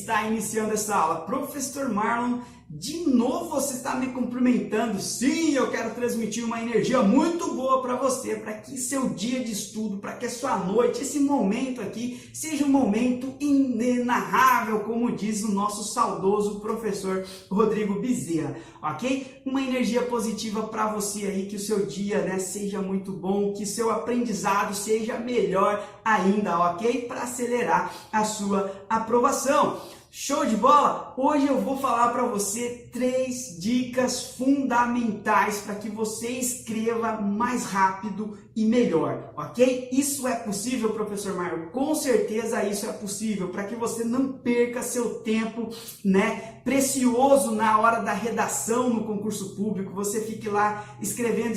está iniciando essa aula. Professor Marlon, de novo você está me cumprimentando. Sim, eu quero transmitir uma energia muito boa para você, para que seu dia de estudo, para que a sua noite, esse momento aqui, seja um momento inenarrável, como diz o nosso saudoso professor Rodrigo Bezerra, ok? Uma energia positiva para você aí, que o seu dia, né, seja muito bom, que seu aprendizado seja melhor ainda, ok? Para acelerar a sua aprovação. Show de bola? Hoje eu vou falar para você 3 dicas fundamentais para que você escreva mais rápido e melhor, ok? Isso é possível, professor Mário? Com certeza isso é possível, para que você não perca seu tempo, né, precioso na hora da redação no concurso público. Você fique lá escrevendo,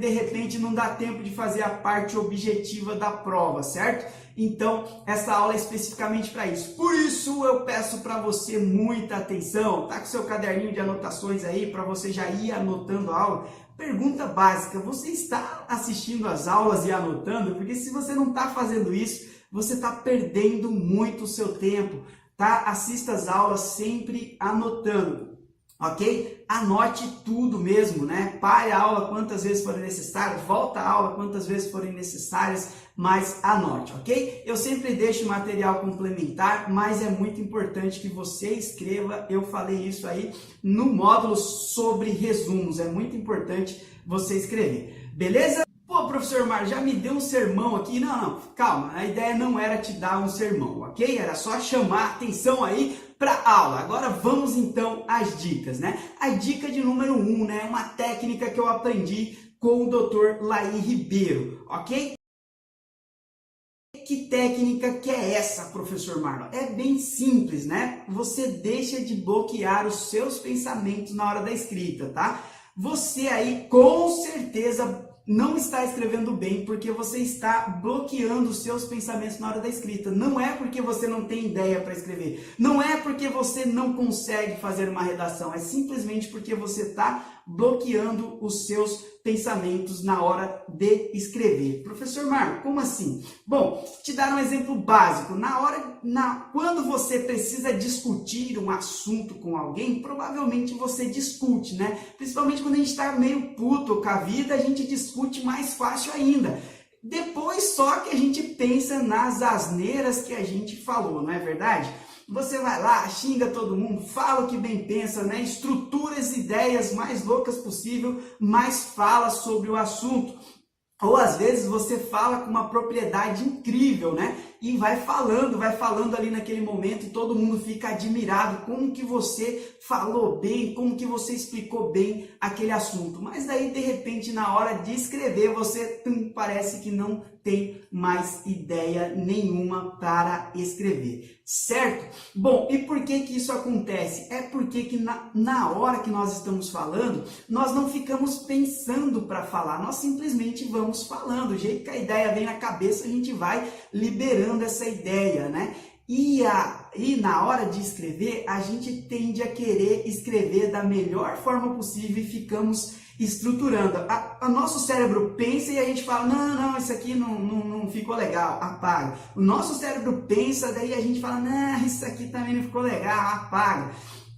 de repente não dá tempo de fazer a parte objetiva da prova, certo? Então, essa aula é especificamente para isso. Por isso, eu peço para você muita atenção. Tá com seu caderninho de anotações aí, para você já ir anotando a aula. Pergunta básica, você está assistindo as aulas e anotando? Porque se você não está fazendo isso, você está perdendo muito o seu tempo, tá? Assista as aulas sempre anotando. Ok? Anote tudo mesmo, né? Pare a aula quantas vezes forem necessárias, volta a aula quantas vezes forem necessárias, mas anote, ok? Eu sempre deixo material complementar, mas é muito importante que você escreva. Eu falei isso aí no módulo sobre resumos, é muito importante você escrever, beleza? Pô, professor Mário, já me deu um sermão aqui. Não, calma, a ideia não era te dar um sermão, ok? Era só chamar atenção aí para a aula. Agora vamos então às dicas, né? A dica de número 1, né? Uma técnica que eu aprendi com o Dr. Laí Ribeiro, ok? Que técnica que é essa, professor Marlon? É bem simples, né? Você deixa de bloquear os seus pensamentos na hora da escrita, tá? Você aí com certeza não está escrevendo bem porque você está bloqueando os seus pensamentos na hora da escrita. Não é porque você não tem ideia para escrever. Não é porque você não consegue fazer uma redação. É simplesmente porque você está bloqueando os seus pensamentos na hora de escrever. Professor Marco, como assim? Bom, te dar um exemplo básico. Quando você precisa discutir um assunto com alguém, provavelmente você discute, né? Principalmente quando a gente está meio puto com a vida, a gente discute mais fácil ainda. Depois só que a gente pensa nas asneiras que a gente falou, não é verdade? Você vai lá, xinga todo mundo, fala o que bem pensa, né? Estrutura as ideias mais loucas possível, mas fala sobre o assunto. Ou às vezes você fala com uma propriedade incrível, né? E vai falando ali naquele momento e todo mundo fica admirado como que você falou bem, como que você explicou bem aquele assunto. Mas daí, de repente, na hora de escrever, você parece que não tem mais ideia nenhuma para escrever, certo? Bom, e por que que isso acontece? É porque que na hora que nós estamos falando, nós não ficamos pensando para falar, nós simplesmente vamos falando. O jeito que a ideia vem na cabeça, a gente vai liberando essa ideia, né? E na hora de escrever, a gente tende a querer escrever da melhor forma possível e ficamos estruturando. O nosso cérebro pensa e a gente fala, não, isso aqui não ficou legal, apaga. O nosso cérebro pensa, daí a gente fala, não, isso aqui também não ficou legal, apaga.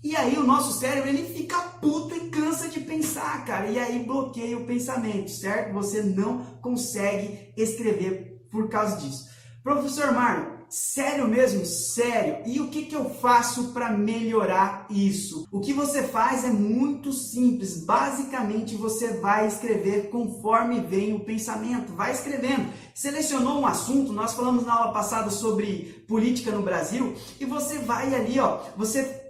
E aí o nosso cérebro, ele fica puto e cansa de pensar, cara, e aí bloqueia o pensamento, certo? Você não consegue escrever por causa disso. Professor Mário, sério mesmo? Sério. E o que eu faço para melhorar isso? O que você faz é muito simples. Basicamente, você vai escrever conforme vem o pensamento. Vai escrevendo. Selecionou um assunto, nós falamos na aula passada sobre política no Brasil, e você vai ali, ó, você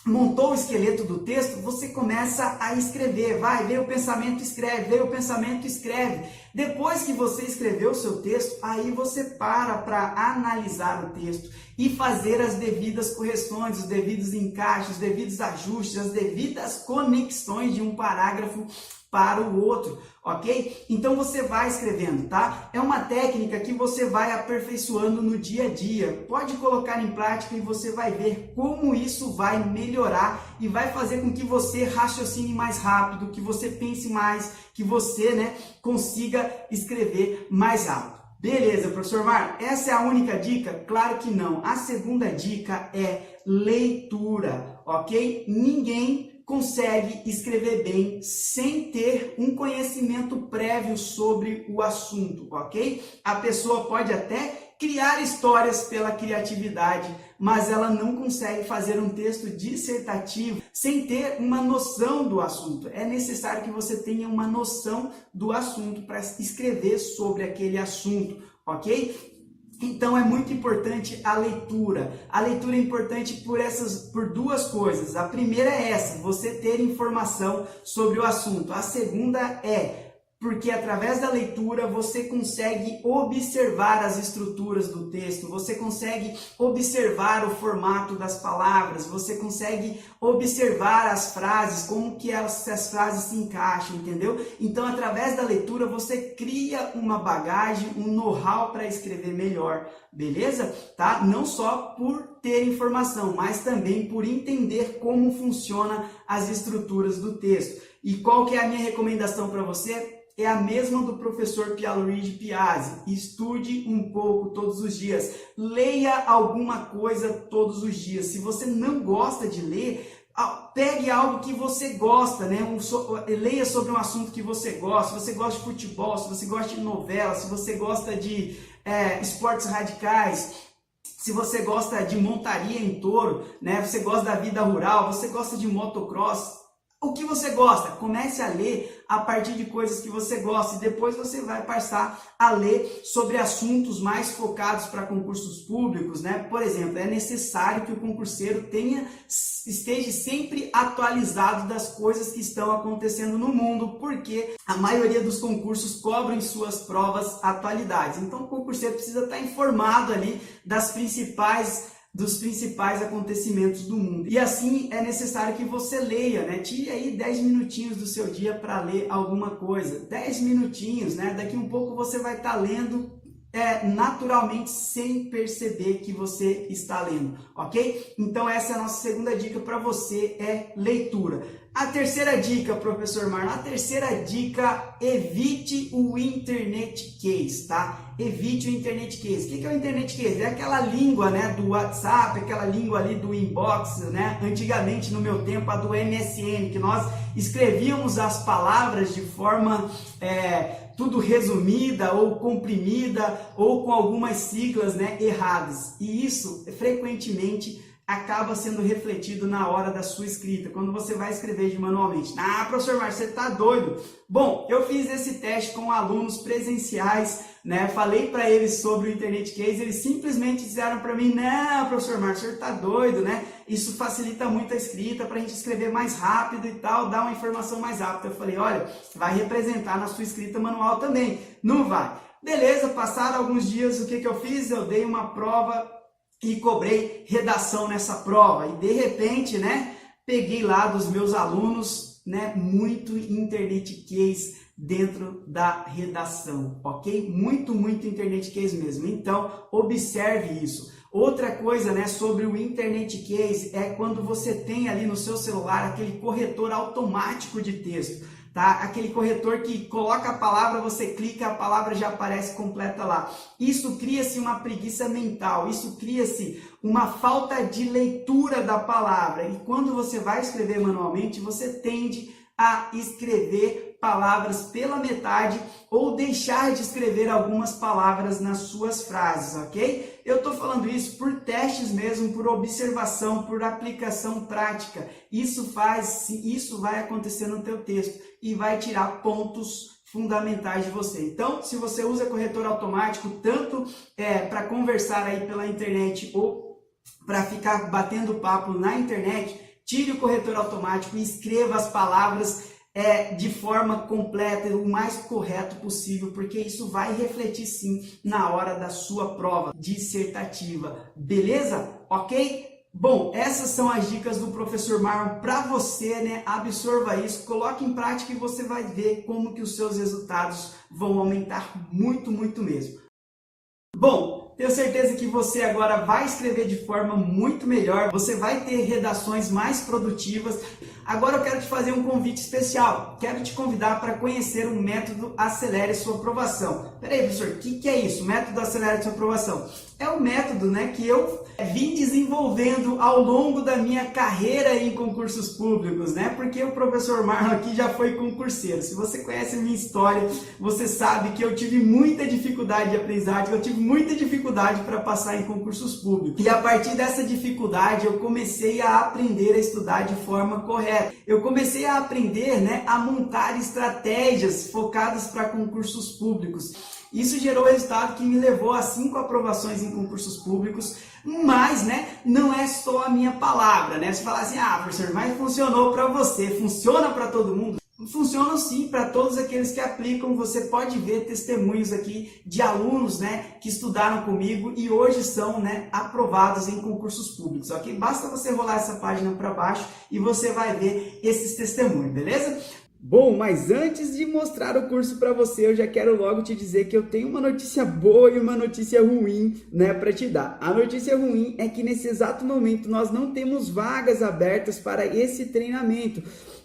montou o esqueleto do texto, você começa a escrever, veio o pensamento, escreve, veio o pensamento, escreve. Depois que você escreveu o seu texto, aí você para analisar o texto e fazer as devidas correções, os devidos encaixes, os devidos ajustes, as devidas conexões de um parágrafo para o outro, ok? Então você vai escrevendo, tá? É uma técnica que você vai aperfeiçoando no dia a dia. Pode colocar em prática e você vai ver como isso vai melhorar e vai fazer com que você raciocine mais rápido, que você pense mais, que você, né, consiga escrever mais rápido. Beleza, professor Marlon, essa é a única dica? Claro que não. A segunda dica é leitura, ok? Ninguém consegue escrever bem sem ter um conhecimento prévio sobre o assunto, ok? A pessoa pode até criar histórias pela criatividade, mas ela não consegue fazer um texto dissertativo sem ter uma noção do assunto. É necessário que você tenha uma noção do assunto para escrever sobre aquele assunto, ok? Então é muito importante a leitura. A leitura é importante por duas coisas. A primeira é essa, você ter informação sobre o assunto. A segunda é porque através da leitura você consegue observar as estruturas do texto, você consegue observar o formato das palavras, você consegue observar as frases, como que as frases se encaixam, entendeu? Então, através da leitura você cria uma bagagem, um know-how para escrever melhor, beleza? Tá? Não só por ter informação, mas também por entender como funcionam as estruturas do texto. E qual que é a minha recomendação para você? É a mesma do professor Pierluigi Piazzi. Estude um pouco todos os dias. Leia alguma coisa todos os dias. Se você não gosta de ler, pegue algo que você gosta, né? Leia sobre um assunto que você gosta. Se você gosta de futebol, se você gosta de novela, se você gosta de esportes radicais, se você gosta de montaria em touro, né? Você gosta da vida rural, você gosta de motocross, o que você gosta, comece a ler a partir de coisas que você gosta e depois você vai passar a ler sobre assuntos mais focados para concursos públicos, né? Por exemplo, é necessário que o concurseiro esteja sempre atualizado das coisas que estão acontecendo no mundo, porque a maioria dos concursos cobram em suas provas atualidades. Então o concurseiro precisa estar informado ali dos principais acontecimentos do mundo. E assim é necessário que você leia, né? Tire aí 10 minutinhos do seu dia para ler alguma coisa. 10 minutinhos, né? Daqui um pouco você vai estar lendo naturalmente sem perceber que você está lendo, ok? Então essa é a nossa segunda dica para você, é leitura. A terceira dica, professor Marlon, a terceira dica, evite o internet case, tá? Evite o internet case. O que é o internet case? É aquela língua, né, do WhatsApp, aquela língua ali do inbox, né? Antigamente, no meu tempo, a do MSN, que nós escrevíamos as palavras de forma tudo resumida ou comprimida ou com algumas siglas, né, erradas. E isso, frequentemente, acaba sendo refletido na hora da sua escrita, quando você vai escrever manualmente. Ah, professor Marcos, você está doido? Bom, eu fiz esse teste com alunos presenciais, né? Falei para eles sobre o Internet Case, eles simplesmente disseram para mim, não, professor Marcos, o senhor está doido, né? Isso facilita muito a escrita para a gente escrever mais rápido e tal, dar uma informação mais rápida. Eu falei, olha, vai representar na sua escrita manual também. Não vai. Beleza, passaram alguns dias, o que eu fiz? Eu dei uma prova e cobrei redação nessa prova. E de repente, né, peguei lá dos meus alunos, né, muito internet case dentro da redação, ok? Muito internet case mesmo. Então, observe isso. Outra coisa, né, sobre o internet case é quando você tem ali no seu celular aquele corretor automático de texto. Tá? Aquele corretor que coloca a palavra, você clica, a palavra já aparece completa lá. Isso cria-se uma preguiça mental, isso cria-se uma falta de leitura da palavra. E quando você vai escrever manualmente, você tende a escrever palavras pela metade ou deixar de escrever algumas palavras nas suas frases, ok? Eu estou falando isso por testes mesmo, por observação, por aplicação prática. Isso vai acontecer no teu texto e vai tirar pontos fundamentais de você. Então, se você usa corretor automático, tanto para conversar aí pela internet ou para ficar batendo papo na internet, tire o corretor automático e escreva as palavras de forma completa, o mais correto possível, porque isso vai refletir sim na hora da sua prova dissertativa. Beleza? Ok? Bom, essas são as dicas do professor Marlon para você, né? Absorva isso, coloque em prática e você vai ver como que os seus resultados vão aumentar muito mesmo. Bom, Tenho certeza que você agora vai escrever de forma muito melhor, você vai ter redações mais produtivas. Agora eu quero te fazer um convite especial. Quero te convidar para conhecer o método Acelere Sua Aprovação. Peraí, professor, o que é isso? O método Acelere Sua Aprovação? É um método, né, que eu vim desenvolvendo ao longo da minha carreira em concursos públicos, né? Porque o professor Marlon aqui já foi concurseiro. Se você conhece a minha história, você sabe que eu tive muita dificuldade de aprendizagem, eu tive muita dificuldade para passar em concursos públicos. E a partir dessa dificuldade, eu comecei a aprender a estudar de forma correta. Eu comecei a aprender, né, a montar estratégias focadas para concursos públicos. Isso gerou resultado que me levou a 5 aprovações em concursos públicos, mas, né, não é só a minha palavra, né? Você fala assim, professor, mas funcionou para você, funciona para todo mundo? Funciona sim para todos aqueles que aplicam. Você pode ver testemunhos aqui de alunos, né, que estudaram comigo e hoje são, né, aprovados em concursos públicos, ok? Basta você rolar essa página para baixo e você vai ver esses testemunhos, beleza? Bom, mas antes de mostrar o curso para você, eu já quero logo te dizer que eu tenho uma notícia boa e uma notícia ruim, né, para te dar. A notícia ruim é que nesse exato momento nós não temos vagas abertas para esse treinamento.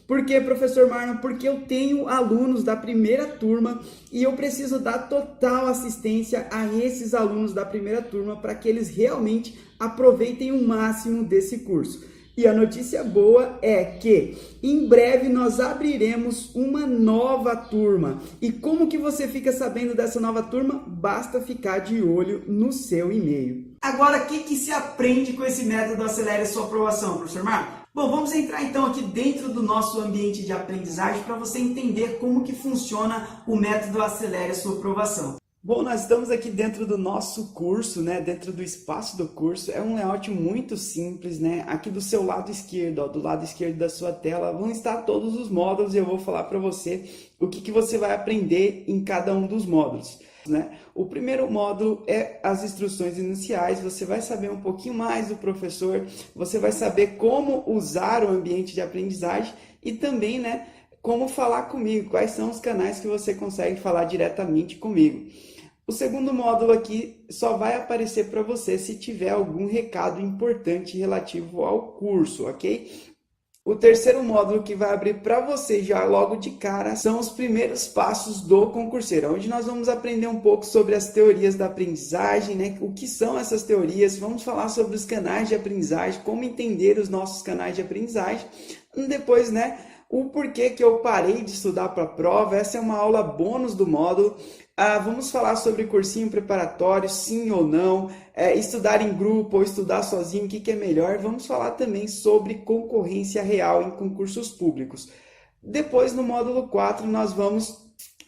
Por quê, professor Marlon? Porque eu tenho alunos da primeira turma e eu preciso dar total assistência a esses alunos da primeira turma para que eles realmente aproveitem o máximo desse curso. E a notícia boa é que em breve nós abriremos uma nova turma. E como que você fica sabendo dessa nova turma? Basta ficar de olho no seu e-mail. Agora, o que se aprende com esse método Acelere Sua Aprovação, professor Marcos? Bom, vamos entrar então aqui dentro do nosso ambiente de aprendizagem para você entender como que funciona o método Acelere Sua Aprovação. Bom, nós estamos aqui dentro do nosso curso, né? Dentro do espaço do curso. É um layout muito simples, né? Aqui do seu lado esquerdo, ó, do lado esquerdo da sua tela, vão estar todos os módulos e eu vou falar para você o que você vai aprender em cada um dos módulos, né? O primeiro módulo é as instruções iniciais. Você vai saber um pouquinho mais do professor, você vai saber como usar o ambiente de aprendizagem e também, né, como falar comigo, quais são os canais que você consegue falar diretamente comigo. O segundo módulo aqui só vai aparecer para você se tiver algum recado importante relativo ao curso, ok? O terceiro módulo que vai abrir para você já logo de cara são os primeiros passos do concurseiro, onde nós vamos aprender um pouco sobre as teorias da aprendizagem, né? O que são essas teorias, vamos falar sobre os canais de aprendizagem, como entender os nossos canais de aprendizagem, depois, né, o porquê que eu parei de estudar para a prova. Essa é uma aula bônus do módulo. Vamos falar sobre cursinho preparatório, sim ou não, estudar em grupo ou estudar sozinho, o que é melhor. Vamos falar também sobre concorrência real em concursos públicos. Depois, no módulo 4, nós vamos,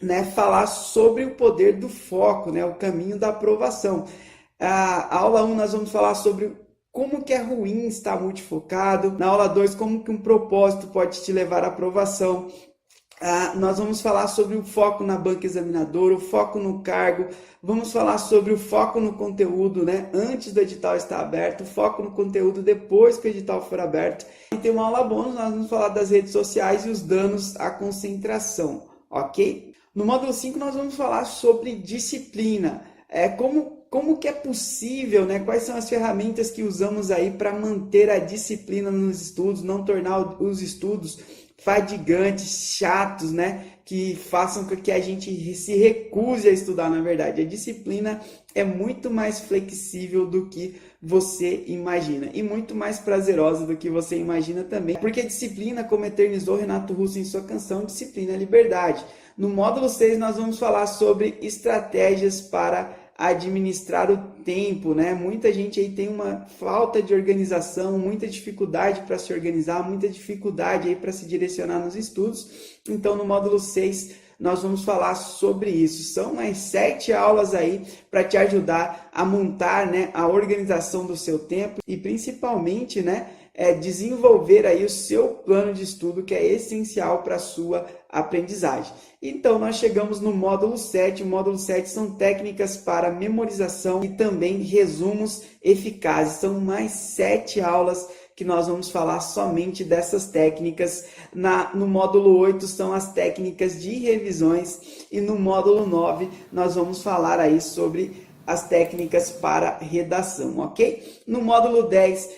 né, falar sobre o poder do foco, né, o caminho da aprovação. A aula 1 nós vamos falar sobre como que é ruim estar multifocado. Na aula 2, como que um propósito pode te levar à aprovação. Nós vamos falar sobre o foco na banca examinadora, o foco no cargo, vamos falar sobre o foco no conteúdo, né, antes do edital estar aberto, o foco no conteúdo depois que o edital for aberto. E tem uma aula bônus, nós vamos falar das redes sociais e os danos à concentração, ok? No módulo 5 nós vamos falar sobre disciplina, como que é possível, né? Quais são as ferramentas que usamos aí para manter a disciplina nos estudos, não tornar os estudos fadigantes, chatos, né? Que façam com que a gente se recuse a estudar, na verdade. A disciplina é muito mais flexível do que você imagina e muito mais prazerosa do que você imagina também. Porque disciplina, como eternizou Renato Russo em sua canção, disciplina é liberdade. No módulo 6 nós vamos falar sobre estratégias para administrar o tempo, né? Muita gente aí tem uma falta de organização, muita dificuldade para se organizar, muita dificuldade aí para se direcionar nos estudos. Então, no módulo 6, nós vamos falar sobre isso. São mais 7 aulas aí para te ajudar a montar, né, a organização do seu tempo e principalmente, né, desenvolver aí o seu plano de estudo, que é essencial para a sua aprendizagem. Então, nós chegamos no módulo 7. O módulo 7 são técnicas para memorização e também resumos eficazes. São mais 7 aulas que nós vamos falar somente dessas técnicas. No módulo 8 são as técnicas de revisões e no módulo 9 nós vamos falar aí sobre as técnicas para redação, ok? No módulo 10,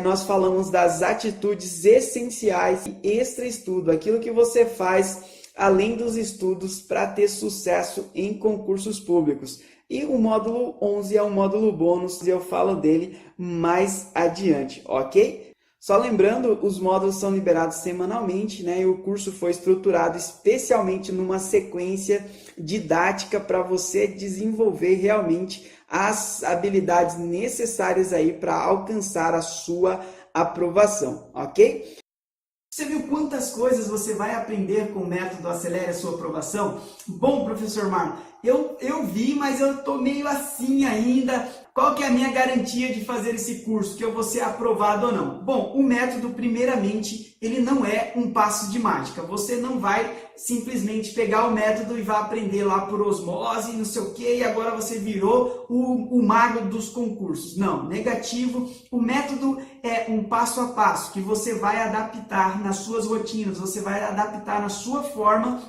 nós falamos das atitudes essenciais e extra estudo, aquilo que você faz além dos estudos para ter sucesso em concursos públicos. E o módulo 11 é um módulo bônus e eu falo dele mais adiante, ok? Só lembrando, os módulos são liberados semanalmente, né? E o curso foi estruturado especialmente numa sequência didática para você desenvolver realmente as habilidades necessárias aí para alcançar a sua aprovação, ok? Você viu quantas coisas você vai aprender com o método Acelere a Sua Aprovação? Bom, professor Marlon, eu vi, mas eu estou meio assim ainda. Qual que é a minha garantia de fazer esse curso, que eu vou ser aprovado ou não? Bom, o método, primeiramente, ele não é um passo de mágica. Você não vai simplesmente pegar o método e vai aprender lá por osmose, não sei o quê, e agora você virou o mago dos concursos. Não, negativo. O método é um passo a passo que você vai adaptar nas suas rotinas, você vai adaptar na sua forma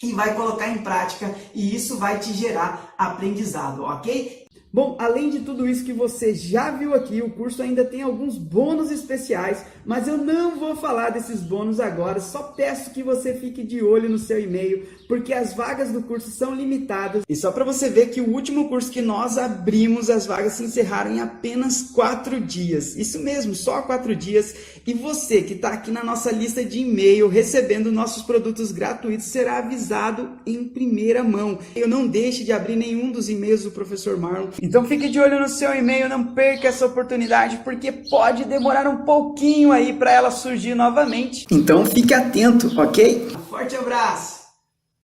e vai colocar em prática, e isso vai te gerar aprendizado, ok? Bom, além de tudo isso que você já viu aqui, o curso ainda tem alguns bônus especiais, mas eu não vou falar desses bônus agora, só peço que você fique de olho no seu e-mail, porque as vagas do curso são limitadas. E só para você ver que o último curso que nós abrimos, as vagas se encerraram em apenas 4 dias. Isso mesmo, só 4 dias. E você que está aqui na nossa lista de e-mail, recebendo nossos produtos gratuitos, será avisado em primeira mão. Eu não deixe de abrir nenhum dos e-mails do professor Marlon. Então fique de olho no seu e-mail, não perca essa oportunidade, porque pode demorar um pouquinho aí para ela surgir novamente. Então fique atento, ok? Forte abraço!